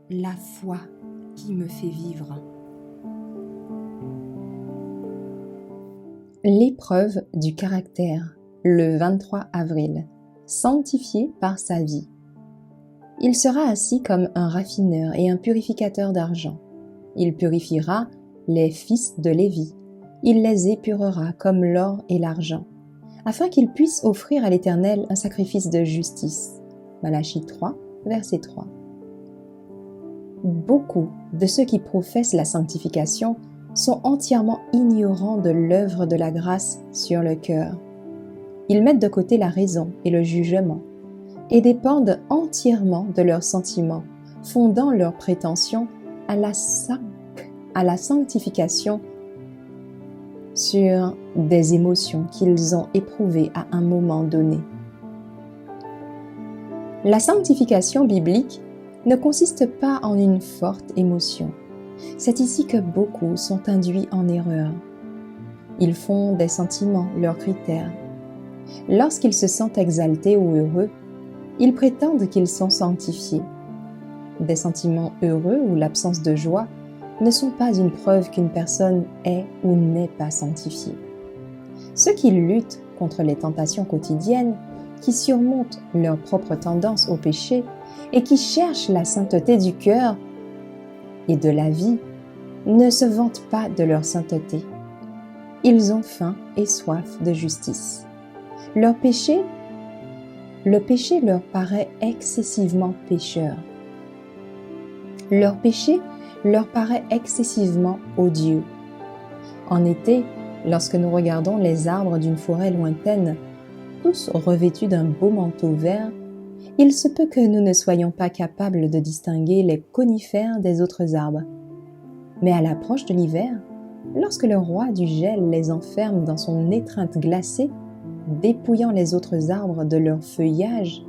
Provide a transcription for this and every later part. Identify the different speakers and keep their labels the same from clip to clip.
Speaker 1: la foi qui me fait vivre. L'épreuve du caractère, le 23 avril, sanctifié par sa vie. Il sera assis comme un raffineur et un purificateur d'argent. Il purifiera les fils de Lévi. Il les épurera comme l'or et l'argent, afin qu'ils puissent offrir à l'Éternel un sacrifice de justice. Malachie 3, verset 3. Beaucoup de ceux qui professent la sanctification sont entièrement ignorants de l'œuvre de la grâce sur le cœur. Ils mettent de côté la raison et le jugement et dépendent entièrement de leurs sentiments, fondant leurs prétentions à la sanctification sur des émotions qu'ils ont éprouvées à un moment donné. La sanctification biblique ne consiste pas en une forte émotion. C'est ici que beaucoup sont induits en erreur. Ils font des sentiments leurs critères. Lorsqu'ils se sentent exaltés ou heureux, ils prétendent qu'ils sont sanctifiés. Des sentiments heureux ou l'absence de joie ne sont pas une preuve qu'une personne est ou n'est pas sanctifiée. Ceux qui luttent contre les tentations quotidiennes, qui surmontent leur propre tendance au péché et qui cherchent la sainteté du cœur et de la vie, ne se vantent pas de leur sainteté. Ils ont faim et soif de justice. Le péché leur paraît excessivement pécheur. Leur péché leur paraît excessivement odieux. En été, lorsque nous regardons les arbres d'une forêt lointaine, tous revêtus d'un beau manteau vert, il se peut que nous ne soyons pas capables de distinguer les conifères des autres arbres. Mais à l'approche de l'hiver, lorsque le roi du gel les enferme dans son étreinte glacée, dépouillant les autres arbres de leur feuillage,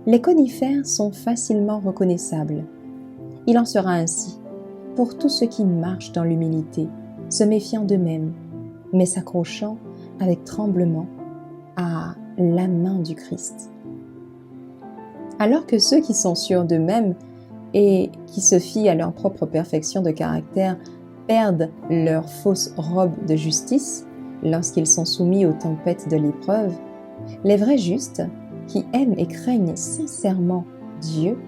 Speaker 1: les conifères sont facilement reconnaissables. Il en sera ainsi pour tous ceux qui marchent dans l'humilité, se méfiant d'eux-mêmes, mais s'accrochant avec tremblement à la main du Christ. Alors que ceux qui sont sûrs d'eux-mêmes et qui se fient à leur propre perfection de caractère perdent leur fausse robe de justice lorsqu'ils sont soumis aux tempêtes de l'épreuve, les vrais justes, qui aiment et craignent sincèrement Dieu,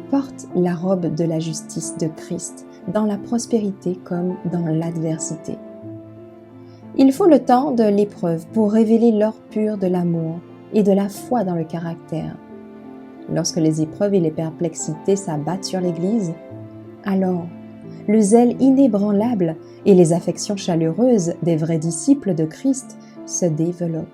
Speaker 1: portent la robe de la justice de Christ dans la prospérité comme dans l'adversité. Il faut le temps de l'épreuve pour révéler l'or pur de l'amour et de la foi dans le caractère. Lorsque les épreuves et les perplexités s'abattent sur l'Église, alors le zèle inébranlable et les affections chaleureuses des vrais disciples de Christ se développent.